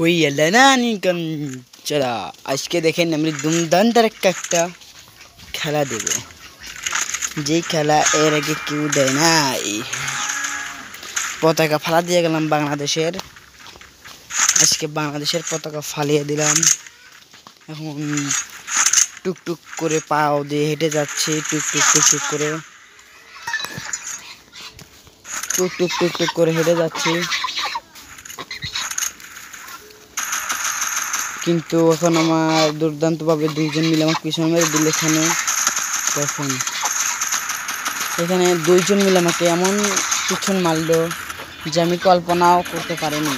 ওই এলানি চলা আজকে দেখেন আমি দুমদান্তার একটা খেলা দেব, যেই খেলা এর আগে কেউ দেয় না। এই পতাকা ফালা দিয়ে গেলাম বাংলাদেশের, আজকে বাংলাদেশের পতাকা ফালিয়ে দিলাম। এখন টুকটুক করে পাও দিয়ে হেঁটে যাচ্ছে, টুকটুক টুকটুক করে টুকটুক টুকটুক করে হেঁটে যাচ্ছি। কিন্তু এখন আমার দুর্দান্তভাবে দুইজন মিলে আমার পিছনে মেরে দিল। এখানে দুইজন মিলে আমাকে এমন পিছন মারলো যে আমি কল্পনাও করতে পারিনি।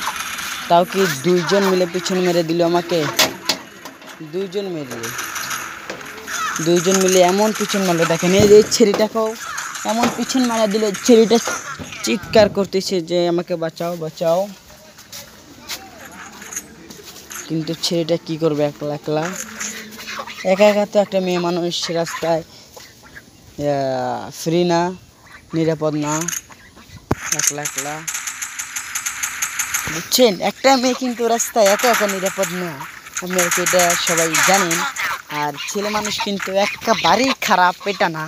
তাও কি দুইজন মিলে পিছন মেরে দিল আমাকে, দুইজন মিলে এমন পিছন মারলো। দেখেন এই যে ছেলেটাকেও এমন পিছন মারা দিল, ছেলেটা চিৎকার করতেছে যে আমাকে বাঁচাও বাঁচাও। কিন্তু ছেলেটা কি করবে একলা একা একা তো একটা মেয়ে মানুষ রাস্তায় ফ্রি না, নিরাপদ না, একলা বুঝছেন। একটা মেয়ে কিন্তু রাস্তায় একা একা নিরাপদ না, আপনারা এটা সবাই জানেন। আর ছেলে মানুষ কিন্তু একেবারেই খারাপ, এটা না।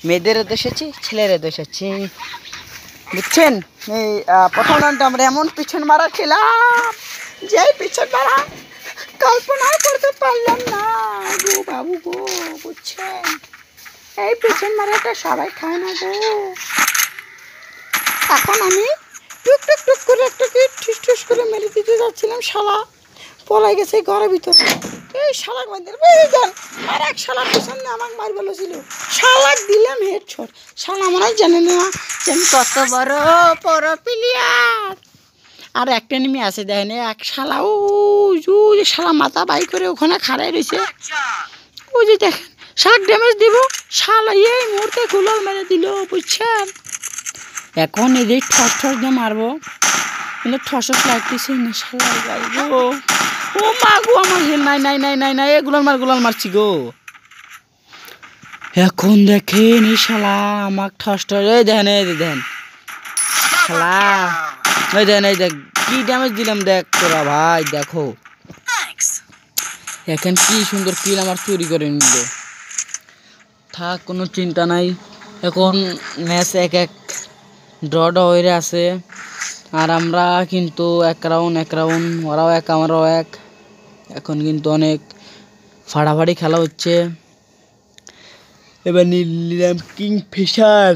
মেয়েদেরও দোষ আছে, ছেলেরও দোষ আছে, বুঝছেন। এই প্রথম রাউন্ডে আমরা এমন পিছন মারা ছিলাম যে পিছন মারা কল্পনাও করতে পারলাম না গো বাবু গো, বুঝছেন। এই পিছন মারাটা সবাই খায় না গো। এখন আমি টুক টুক টুক করে একটাকে ঠুস ঠুস করে মেরে দিতে যাচ্ছিলাম, শালা পলাই গেছে ঘরের ভিতর। এই শালাক মারদের যান আর এক শালার পিছনে আমাকে মার ভালো ছিল, শালাক দিলাম হেডশট। শালা মনে হয় জানে না যে আমি কত বড় প্লেয়ার। আর একটা নেমে আছে দেখেন এক শালা, ও যে শালা মাথা বাই করে ওখানে খাড়াই রয়েছে, ওই যে দেখেন শালাক ড্যামেজ দিব। শালা এই মুহূর্তে গুলাল মেরে দিল, বুঝছেন। এখন এদের ঠস দিয়ে মারবো, কিন্তু ঠস লাগতেছে না শালার গাই গো। ও মা গো, আমার হেল নাই এ গুলাল মারছি গো। এখন দেখেন এই শালা আমাকে ঠস এই দেখেন শালা, এই দেখেন এই দেখ কি ড্যামেজ দিলাম, দেখ তোরা ভাই দেখো। এখন কি সুন্দর কিল আমার চুরি করে নিল। থাক, কোনো চিন্তা নাই। এখন ম্যাচ এক ড্র হয়ে আছে, আর আমরা কিন্তু এক রাউন্ড, ওরাও এক আমরাও এক। এখন কিন্তু অনেক ফাড়াফাড়ি খেলা হচ্ছে। এবার নিলাম কিংফিশার।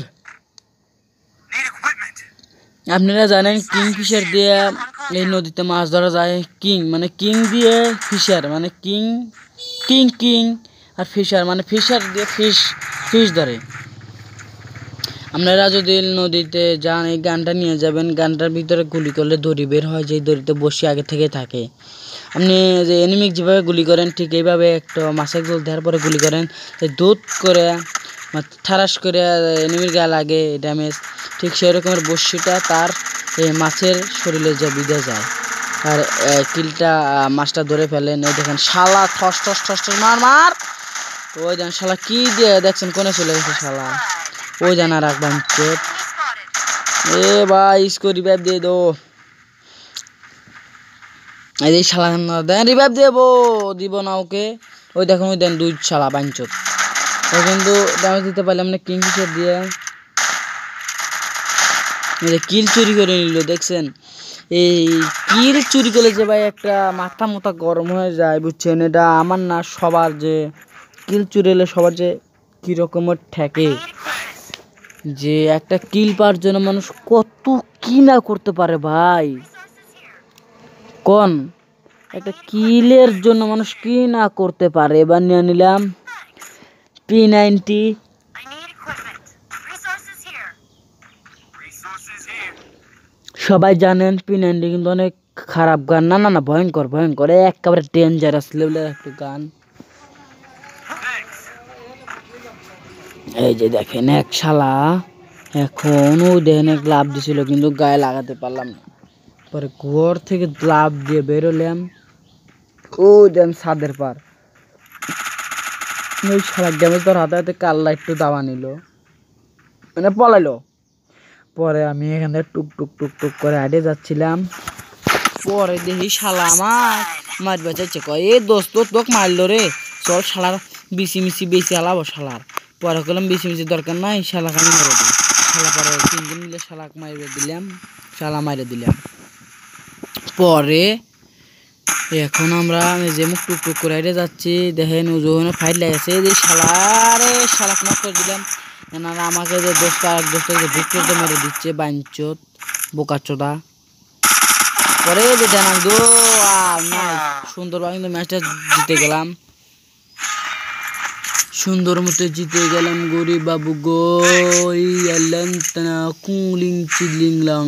আপনারা জানেন কিংফিশার দিয়ে এই নদীতে মাছ ধরা যায়। কিং দিয়ে ফিশার মানে কিং আর ফিশার মানে ফিশার দিয়ে ফিশ ধরে। আপনারা যদি নদীতে যান এই গানটা নিয়ে যাবেন, গানটার ভিতরে গুলি করলে দড়ি বের হয়, যেই দড়িতে বসে আগে থেকে থাকে। আপনি যে এনিমিক যেভাবে গুলি করেন ঠিক এইভাবে একটা মাছের গোল দেওয়ার পরে গুলি করেন, দুধ করে ঠারাস করে এনিমির গায়ে লাগে ড্যামেজ। ঠিক সেই রকমের বড়শিটা তার মাছের শরীরে যে বিঁধে যায়, আর কিলটা মাছটা ধরে ফেলেন। এই দেখেন শালা ঠস মার। ওই দেখেন শালা কি দিয়ে দেখছেন কোনে চলে গেছে শালা, ওই জানা রাখবেন চেপ। এ ভাই ইসকো রিভাইভ দিয়ে দো, এই শালা দেন রিভাইভ দিব না ওকে। ওই দেখুন ওই দেন দুই শালা বাঞ্চত, ও কিন্তু ড্যামেজ দিতে পারলাম না কিংফিশার দিয়ে। কিল চুরি করে নিল, দেখছেন। এই কিল চুরি করলে যে ভাই একটা মাথা গরম হয়ে যায়, বুঝছেন। এটা আমার না, সবার যে কিল চুরি হলে সবার যে কীরকমের ঠেকে, যে একটা কিল পাওয়ার জন্য মানুষ কত কি না করতে পারে ভাই। কোন একটা কিলের জন্য মানুষ কি না করতে পারে। এবার নিয়ে নিলাম P90। সবাই জানেন P90 কিন্তু অনেক খারাপ গান, না ভয়ঙ্কর একেবারে ডেঞ্জারাস লেভেলের একটা গান। এই যে দেখেন এক শালা এখন ও দেখেন এক লাভ দিছিল, কিন্তু গায়ে লাগাতে পারলাম না। পরে ঘর থেকে লাভ দিয়ে বেরোলাম, ও দেন ছাদের পার। ওই শালা ড্যামেজ তোর হাতে কাল্লা একটু দাওয়া নিল, মানে পলাইলো। পরে আমি এখানে টুক করে হাঁটে যাচ্ছিলাম, পরে দেখি শালা আমার মারবে চাইছে কয় এ দোস্ত তোকে মারলো রে চল শালার বিসি মিসি বেশি আলাবো শালার পরে করলাম বিসি মিসি দরকার নাই শালাকে আমি মেরে দিই শালা পরে 3 দিন মিলে শালাকে মাইরে দিলাম শালা মাইরে দিলাম পরে এখন আমরা যে মুখ টুক টুক করে যাচ্ছি দেখেন ওজনে ফাইট লাগেছে যে শালারে শালাক নক করে দিলাম এনারা আমাকে যে দোস্ত আর দোস্তকে ভিক্টরতে মেরে দিচ্ছে বাঞ্চত বোকাচোদা পরে যে জানাম দো আর নাই সুন্দরভাবে কিন্তু ম্যাচটা জিতে গেলাম সুন্দর মতো জিতে গেলাম গরিব বাবু গই আল্লাহ কুলিং চিলিং লং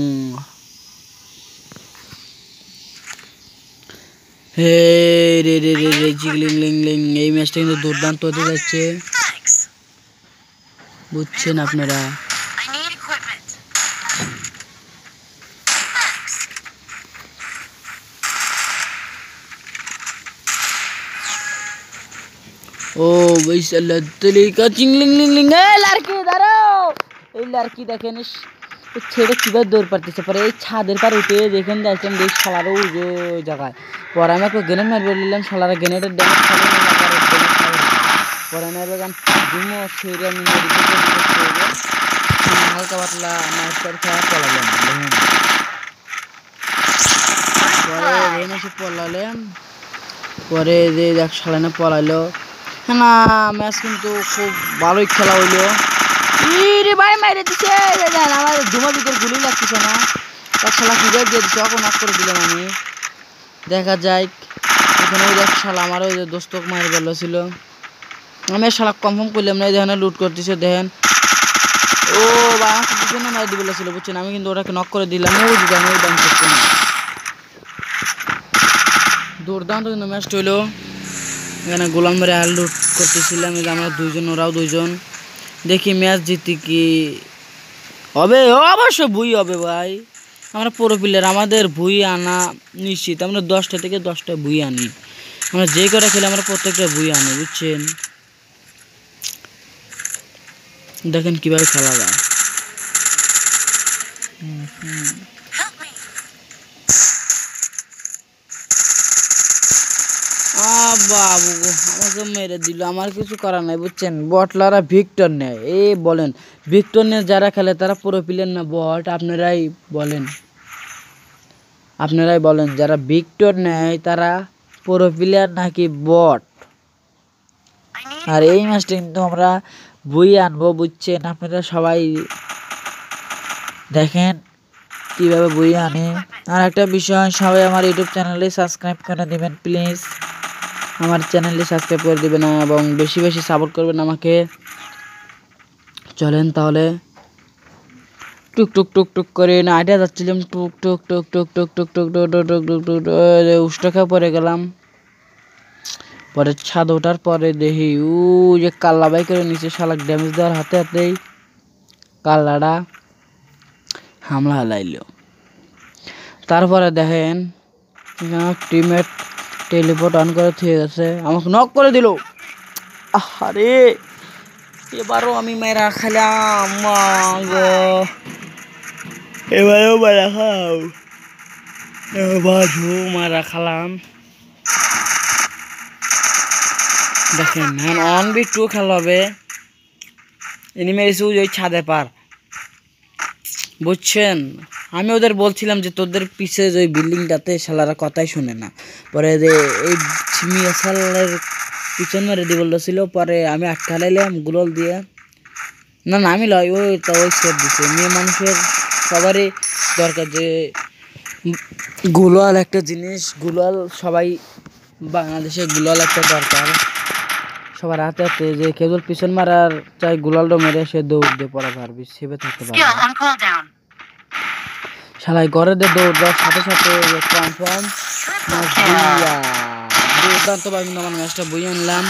হে রে রে রে রে জিগলিং লিং লিং এই ম্যাচটা কিন্তু দুর্দান্ত হতে যাচ্ছে বুঝছেন আপনারা ও বৈশাল্লাহ তলিকা চিংলিং লিং লিং এ লড়কি দাঁড়াও এই লড়কি দেখেন ছেড়ে কিভাবে দৌড় পারতেছে পরে এই ছাদের পার উঠে দেখেন দেখছেন বেশ শালারও ওই জায়গায় পরে আমি একটু গ্রেনেড মারবে নিলাম শালারা গ্রেনেডের ড্যামেজ খাবে পরে আমি এবার ঘুমো ছেড়ে আমি হালকা পাতলা মাস্টার খাওয়া পলালাম পরে এসে পলালাম পরে যে দেখ শালানে পলাইলো না ম্যাচ কিন্তু খুব ভালোই খেলা হইলো রে ভাই মাইরে দিচ্ছে আমার ধুমা ভিতরে গুলি লাগতেছে না এক শালা কিভাবে দিয়ে দিচ্ছে অখন অফ করে দিলাম আমি দেখা যায় এখানে ওই দেখ শালা আমার ওই যে দোস্তক মায়ের বেলা ছিল আমি শালা কনফার্ম করলাম না দেখেন লুট করতেছে দেখেন ও ভাই আমাকে দুজনে মায়ের দিবে ছিল বুঝছেন আমি কিন্তু ওটাকে নক করে দিলাম ওই দিলাম ওই ডান করতে না দুর্দান্ত কিন্তু ম্যাচটা হইলো এখানে গোলাম মেরে আর লুট করতেছিলাম আমরা দুইজন ওরাও দুইজন দেখি ম্যাচ জিতি কি হবে অবশ্যই ভুই হবে ভাই আমরা পুরো প্লেয়ার আমাদের ভুই আনা নিশ্চিত আমরা 10টা থেকে 10টা ভুই আনি আমরা যে কটা খেলে আমরা প্রত্যেকটা ভুই আনি বুঝছেন দেখেন কিভাবে খেলা যায় বাবু আমাকে মেরে দিল আমার কিছু করার নাই বুঝছেন বটলারা ভিক্টর নেয় বলেন ভিক্টর নিয়ে যারা খেলে তারা পুরো প্লেয়ার না বট আপনারাই বলেন যারা ভিক্টর নেয় তারা পুরো প্লেয়ার নাকি বট আর এই ম্যাচটা কিন্তু আমরা বই আনবো বুঝছেন আপনারা সবাই দেখেন কিভাবে বই আনে আর একটা বিষয় সবাই আমার ইউটিউব চ্যানেলে সাবস্ক্রাইব করে দিবেন প্লিজ আমার চ্যানেলটি সাবস্ক্রাইব করে দিবেন এবং বেশি বেশি সাপোর্ট করবেন আমাকে চলেন তাহলে টুক টুক টুক টুক করে না আইডা যাচ্ছিলাম টুক টুক টুক টুক টুক টুক টুক টুক টুক টুক টুক টুক উষ্টাখা পরে গেলাম পরে ছাদ ওঠার পরে দেখি যে কাল্লা বাই করে নিচে শালাক ড্যামেজ দেওয়ার হাতে হাতেই কাল্লাটা হামলা হালাইল তারপরে দেখেন টিমমেট টেলিপোর্ট অন করে থুয়ে গেছে আমাকে নক করে দিল আরে এবারও আমি মেরা খেলাম এবারেও মারা খাও এবারও মারা খালাম দেখেন এখন 1v2 খেলা হবে ইনি মেরেছে ওই ছাদে পার বুঝছেন আমি ওদের বলছিলাম যে তোদের পিছে ওই বিল্ডিংটাতে শালারা কথাই শুনে না পরে যে এই মিয়াশালের পিছন মেরে দি বলছিল পরে আমি আটকা লাইলাম গুলল দিয়ে না আমি লয় ওই তো ওই সেট দিছে মেয়ে মানুষের সবারই দরকার যে গুলাল একটা জিনিস গুলাল সবাই বাংলাদেশে গুলাল একটা দরকার সবার হাতে হাতে যে কেবল পিছন মারার চাই গুলালটা মেরে সে দৌড় দিয়ে পড়া পারবি সেবে থাকতে পারবি শালাই ঘরে দিয়ে দৌড় দেওয়ার সাথে সাথে কনফার্ম দুর্দান্ত ভাবে আমার ম্যাচটা বই আনলাম।